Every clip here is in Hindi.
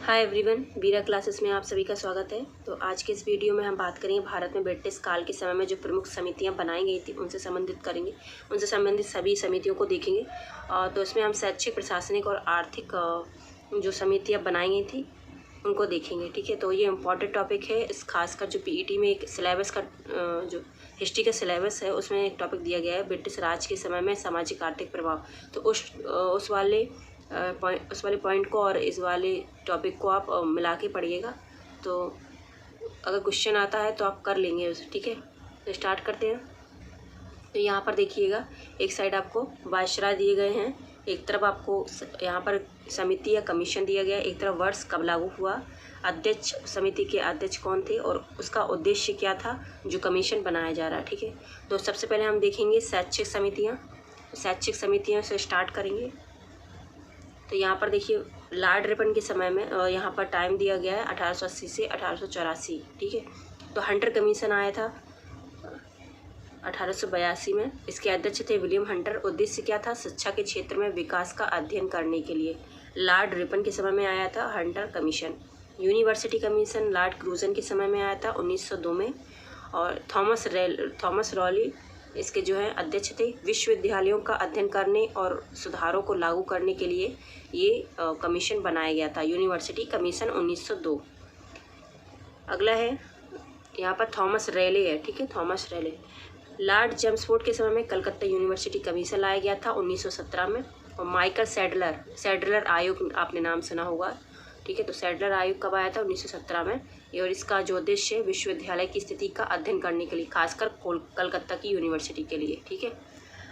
हाय एवरीवन, बीरा क्लासेस में आप सभी का स्वागत है। तो आज के इस वीडियो में हम बात करेंगे भारत में ब्रिटिश काल के समय में जो प्रमुख समितियां बनाई गई थी उनसे संबंधित सभी समितियों को देखेंगे। तो इसमें हम शैक्षिक, प्रशासनिक और आर्थिक जो समितियां बनाई गई थी उनको देखेंगे। ठीक है, तो ये इम्पॉर्टेंट टॉपिक है। इस खासकर जो पीईटी में एक सिलेबस का जो हिस्ट्री का सिलेबस है उसमें एक टॉपिक दिया गया है ब्रिटिश राज के समय में सामाजिक आर्थिक प्रभाव। तो उस वाले पॉइंट को और इस वाले टॉपिक को आप मिला के पढ़िएगा, तो अगर क्वेश्चन आता है तो आप कर लेंगे उसे। ठीक है, तो स्टार्ट करते हैं। तो यहाँ पर देखिएगा, एक साइड आपको वायसराय दिए गए हैं, एक तरफ आपको यहाँ पर समिति या कमीशन दिया गया है, एक तरफ वर्ष कब लागू हुआ, अध्यक्ष, समिति के अध्यक्ष कौन थे और उसका उद्देश्य क्या था जो कमीशन बनाया जा रहा है। ठीक है, तो सबसे पहले हम देखेंगे शैक्षिक समितियाँ से स्टार्ट करेंगे। तो यहाँ पर देखिए, लॉर्ड रिपन के समय में यहाँ पर टाइम दिया गया है 1880 से 1884। ठीक है, तो हंटर कमीशन आया था 1882 में। इसके अध्यक्ष थे विलियम हंटर। उद्देश्य क्या था? शिक्षा के क्षेत्र में विकास का अध्ययन करने के लिए। लॉर्ड रिपन के समय में आया था Hunter commission. University commission Lord Curzon के समय में आया था 1902 में। और थॉमस रॉली इसके जो है अध्यक्ष थे। विश्वविद्यालयों का अध्ययन करने और सुधारों को लागू करने के लिए ये कमीशन बनाया गया था, यूनिवर्सिटी कमीशन 1902। अगला है यहाँ पर थॉमस रेले है। ठीक है, थॉमस रेले। लॉर्ड चेम्सफोर्ड के समय में कलकत्ता यूनिवर्सिटी कमीशन लाया गया था 1917 में। और माइकल सैडलर आयोग आपने नाम सुना होगा। ठीक है, तो सैडलर आयोग कब आया था? 1917 में। और इसका जो उद्देश्य है विश्वविद्यालय की स्थिति का अध्ययन करने के लिए, खासकर कलकत्ता की यूनिवर्सिटी के लिए। ठीक है,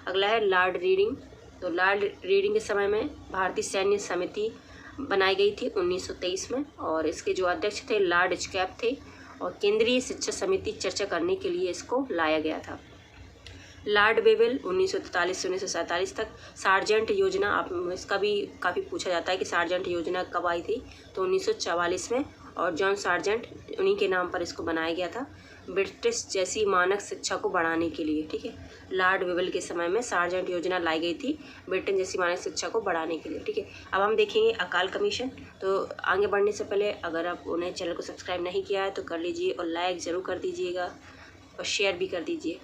अगला है लॉर्ड रीडिंग। तो लॉर्ड रीडिंग के समय में भारतीय सैन्य समिति बनाई गई थी 1923 में। और इसके जो अध्यक्ष थे लॉर्ड स्कैप थे। और केंद्रीय शिक्षा समिति चर्चा करने के लिए इसको लाया गया था। लॉर्ड वेवेल 1943 से 1947 तक। सार्जेंट योजना, आप इसका भी काफ़ी पूछा जाता है कि सार्जेंट योजना कब आई थी, तो 1944 में। और जॉन सार्जेंट, उन्हीं के नाम पर इसको बनाया गया था, ब्रिटिश जैसी मानक शिक्षा को बढ़ाने के लिए। ठीक है, लॉर्ड वेवेल के समय में सार्जेंट योजना लाई गई थी ब्रिटेन जैसी मानक शिक्षा को बढ़ाने के लिए। ठीक है, अब हम देखेंगे अकाल कमीशन। तो आगे बढ़ने से पहले अगर आप उन्हें चैनल को सब्सक्राइब नहीं किया है तो कर लीजिए, और लाइक ज़रूर कर दीजिएगा और शेयर भी कर दीजिए।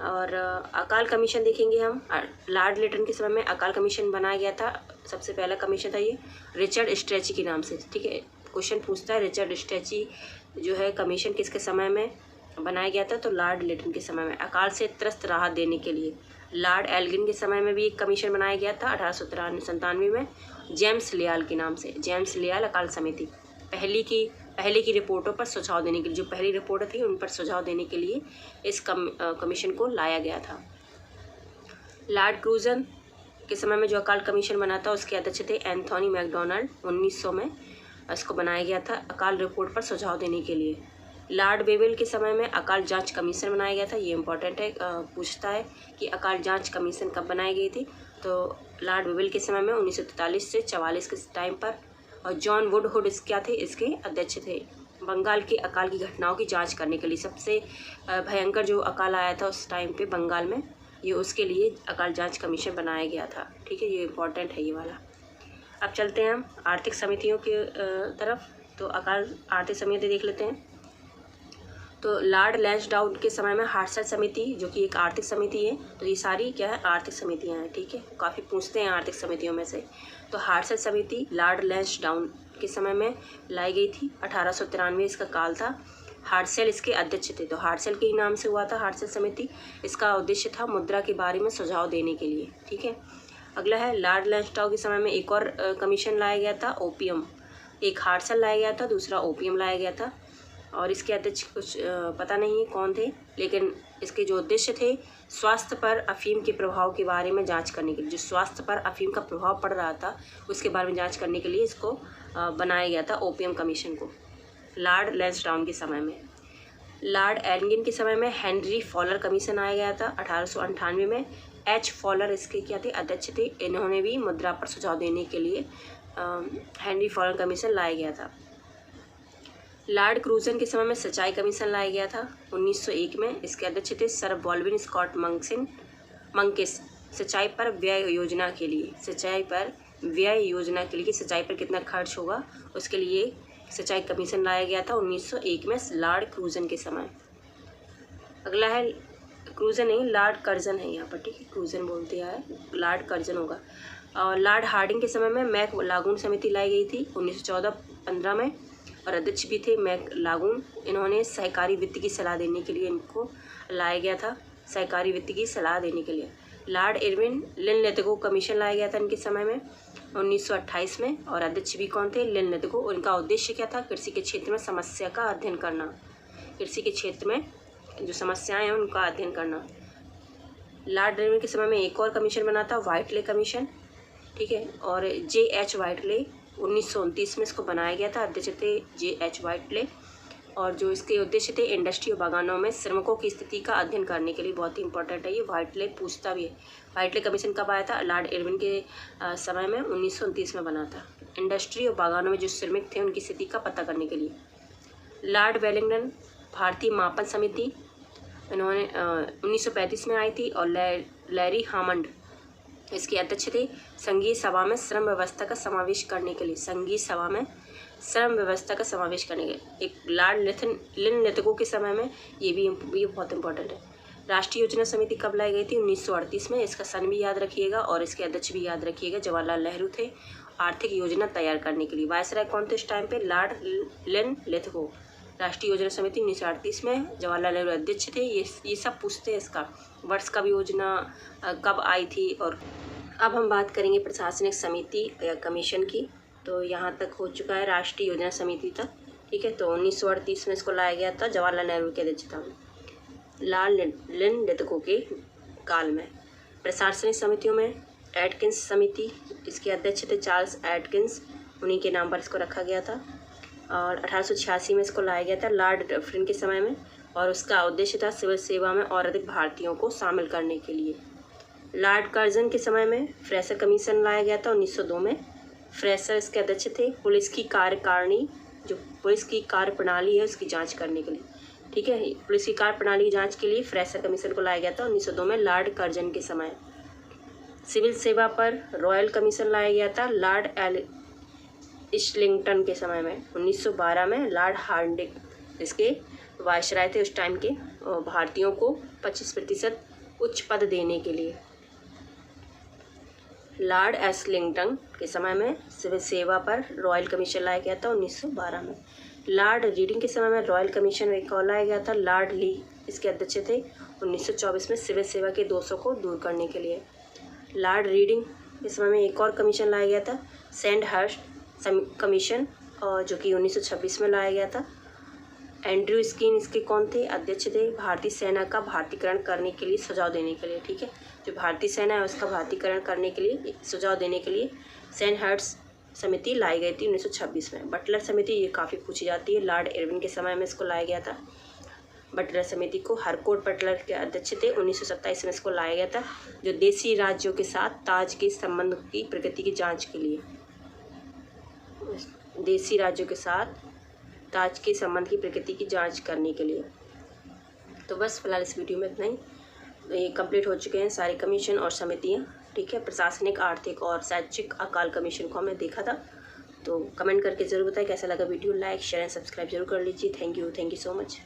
और अकाल कमीशन देखेंगे हम। लॉर्ड लिटन के समय में अकाल कमीशन बनाया गया था। सबसे पहला कमीशन था ये रिचर्ड स्ट्रेची के नाम से। ठीक है, क्वेश्चन पूछता है रिचर्ड स्ट्रेची जो है कमीशन किसके समय में बनाया गया था, तो लॉर्ड लिटन के समय में, अकाल से त्रस्त राहत देने के लिए। लॉर्ड एल्गिन के समय में भी एक कमीशन बनाया गया था 1897 में, जेम्स लियाल के नाम से। जेम्स लियाल अकाल समिति पहले की रिपोर्टों पर सुझाव देने के लिए, जो पहली रिपोर्ट थी उन पर सुझाव देने के लिए इस कमीशन को लाया गया था। लॉर्ड क्रूजन के समय में जो अकाल कमीशन बना था उसके अध्यक्ष थे एंथोनी मैकडोनाल्ड। 1900 में इसको बनाया गया था अकाल रिपोर्ट पर सुझाव देने के लिए। लॉर्ड वेवेल के समय में अकाल जांच कमीशन बनाया गया था। ये इंपॉर्टेंट है, पूछता है कि अकाल जांच कमीशन कब बनाई गई थी, तो लॉर्ड वेवेल के समय में 1943 से 44 के टाइम पर। और जॉन वुडहुड क्या थे? इसके अध्यक्ष थे। बंगाल के अकाल की घटनाओं की जांच करने के लिए, सबसे भयंकर जो अकाल आया था उस टाइम पे बंगाल में, ये उसके लिए अकाल जांच कमीशन बनाया गया था। ठीक है, ये इम्पॉर्टेंट है ये वाला। अब चलते हैं हम आर्थिक समितियों के तरफ। तो आर्थिक समिति देख लेते हैं। तो लॉर्ड लैंसडाउन के समय में हार्सल समिति, जो कि एक आर्थिक समिति है, तो ये सारी क्या है? आर्थिक समितियां हैं। ठीक है, काफ़ी पूछते हैं आर्थिक समितियों में से। तो हार्सल समिति लॉर्ड लैंसडाउन के समय में लाई गई थी, 1893 इसका काल था। हार्सल इसके अध्यक्ष थे, तो हार्सल के ही नाम से हुआ था हार्सल समिति। इसका उद्देश्य था मुद्रा के बारे में सुझाव देने के लिए। ठीक है, अगला है लॉर्ड लैंसडाउन के समय में एक और कमीशन लाया गया था, ओपियम। एक हार्सल लाया गया था, दूसरा ओपियम लाया गया था। और इसके अध्यक्ष कुछ पता नहीं है कौन थे, लेकिन इसके जो उद्देश्य थे स्वास्थ्य पर अफीम के प्रभाव के बारे में जांच करने के लिए, जो स्वास्थ्य पर अफीम का प्रभाव पड़ रहा था उसके बारे में जांच करने के लिए इसको बनाया गया था, ओपियम कमीशन को, लॉर्ड लैंसडाउन के समय में। लॉर्ड एल्गिन के समय में हेनरी फॉलर कमीशन आया गया था 1898 में। एच फॉलर इसके क्या थे? अध्यक्ष थे। इन्होंने भी मुद्रा पर सुझाव देने के लिए हेनरी फॉलर कमीशन लाया गया था। लॉर्ड क्रूजन के समय में सिंचाई कमीशन लाया गया था 1901 में। इसके अध्यक्ष थे सर बॉल्विन स्कॉट मंकिस। सिंचाई पर व्यय योजना के लिए, सिंचाई पर व्यय योजना के लिए कि सिंचाई पर कितना खर्च होगा, उसके लिए सिंचाई कमीशन लाया गया था 1901 में लॉर्ड क्रूजन के समय। अगला है क्रूजन नहीं, लॉर्ड कर्जन है यहाँ पर, ठीक है, क्रूजन बोलते हैं, लॉर्ड कर्जन होगा। और लॉर्ड हार्डिंग के समय में मैक लागून समिति लाई गई थी 1914-15 में, और अध्यक्ष भी थे मैक लागून। इन्होंने सहकारी वित्त की सलाह देने के लिए इनको लाया गया था, सहकारी वित्त की सलाह देने के लिए। लॉर्ड इरविन लिनलिथगो कमीशन लाया गया था इनके समय में 1928 में, और अध्यक्ष भी कौन थे, लिनलिथगो। उनका उद्देश्य क्या था, कृषि के क्षेत्र में समस्या का अध्ययन करना, कृषि के क्षेत्र में जो समस्याएं हैं उनका अध्ययन करना। लॉर्ड इरविन के समय में एक और कमीशन बना था, व्हाइटले कमीशन, ठीक है, और J.H. व्हाइटले 1929 में इसको बनाया गया था, अध्यक्ष थे J.H. व्हाइटले। और जो इसके उद्देश्य थे, इंडस्ट्री और बागानों में श्रमिकों की स्थिति का अध्ययन करने के लिए, बहुत ही इंपॉर्टेंट है ये, व्हाइटले पूछता भी है। व्हाइटले कमीशन कब आया था, लॉर्ड इरविन के समय में 1929 में बना था, इंडस्ट्री और बागानों में जो श्रमिक थे उनकी स्थिति का पता करने के लिए। लॉर्ड वेलिंगटन भारतीय मापन समिति, इन्होंने 1935 में आई थी, और लैरी हामंड इसके अध्यक्ष थे। संघीय सभा में श्रम व्यवस्था का समावेश करने के लिए, संघीय सभा में श्रम व्यवस्था का समावेश करने के लिए। एक लॉर्ड लिनलिथगो के समय में ये बहुत इंपॉर्टेंट है। राष्ट्रीय योजना समिति कब लाई गई थी, 1938 में, इसका सन भी याद रखिएगा और इसके अध्यक्ष भी याद रखिएगा, जवाहरलाल नेहरू थे, आर्थिक योजना तैयार करने के लिए। वायसराय कौन थे इस टाइम पे, लॉर्ड लिनलिथगो। राष्ट्रीय योजना समिति 1938 में, जवाहरलाल नेहरू अध्यक्ष थे। ये सब पूछते हैं, इसका वर्ष कब योजना कब आई थी। और अब हम बात करेंगे प्रशासनिक समिति या कमीशन की। तो यहाँ तक हो चुका है राष्ट्रीय योजना समिति तक, ठीक है। तो 1938 में इसको लाया गया था, जवाहरलाल नेहरू की अध्यक्षता में, लॉर्ड लिनलिथगो के काल में। प्रशासनिक समितियों में एटकिंस समिति, इसके अध्यक्ष थे चार्ल्स एटकिंस, उन्हीं के नाम पर इसको रखा गया था। और 1886 में इसको लाया गया था लॉर्ड डफरिन के समय में, और उसका उद्देश्य था सिविल सेवा में और अधिक भारतीयों को शामिल करने के लिए। लॉर्ड कर्जन के समय में फ्रेसर कमीशन लाया गया था 1902 में। फ्रेसर इसके अध्यक्ष थे। पुलिस की कार्यकारिणी, जो पुलिस की कार्य प्रणाली है उसकी जांच करने के लिए, ठीक है, पुलिस की कार्य प्रणाली की जांच के लिए फ्रेसर कमीशन को लाया गया था 1902 में, लॉर्ड कर्जन के समय। सिविल सेवा पर रॉयल कमीशन लाया गया था लॉर्ड इस्लिंगटन के समय में 1912 में। लॉर्ड हार्डिंग इसके वायसराय थे उस टाइम के, भारतीयों को 25% उच्च पद देने के लिए। लॉर्ड एस्लिंगटन के समय में सिविल सेवा पर रॉयल कमीशन लाया गया था 1912 में। लॉर्ड रीडिंग के समय में रॉयल कमीशन एक और लाया गया था, लॉर्ड ली इसके अध्यक्ष थे 1924 में, सिविल सेवा के दोषों को दूर करने के लिए। लॉर्ड रीडिंग के समय में एक और कमीशन लाया गया था, सैंडहर्स्ट कमीशन, और जो कि 1926 में लाया गया था। एंड्रयू स्किन इसके कौन थे, अध्यक्ष थे। भारतीय सेना का भारतीकरण करने के लिए सुझाव देने के लिए, ठीक है, जो भारतीय सेना है उसका भारतीकरण करने के लिए सुझाव देने के लिए सैंडहर्स्ट समिति लाई गई थी 1926 में। बटलर समिति, ये काफ़ी पूछी जाती है, लॉर्ड इरविन के समय में इसको लाया गया था बटलर समिति को। हरकोट बटलर के अध्यक्ष थे, 1927 में इसको लाया गया था, जो देसी राज्यों के साथ ताज के संबंध की प्रगति की जाँच के लिए, देसी राज्यों के साथ ताज के संबंध की प्रकृति की जांच करने के लिए। तो बस फिलहाल इस वीडियो में इतना ही, ये कंप्लीट हो चुके हैं सारे कमीशन और समितियां, ठीक है। प्रशासनिक, आर्थिक और शैक्षिक अकाल कमीशन को हमने देखा था। तो कमेंट करके ज़रूर बताएं कैसा लगा video, like share and subscribe जरूर कर लीजिए। Thank you so much.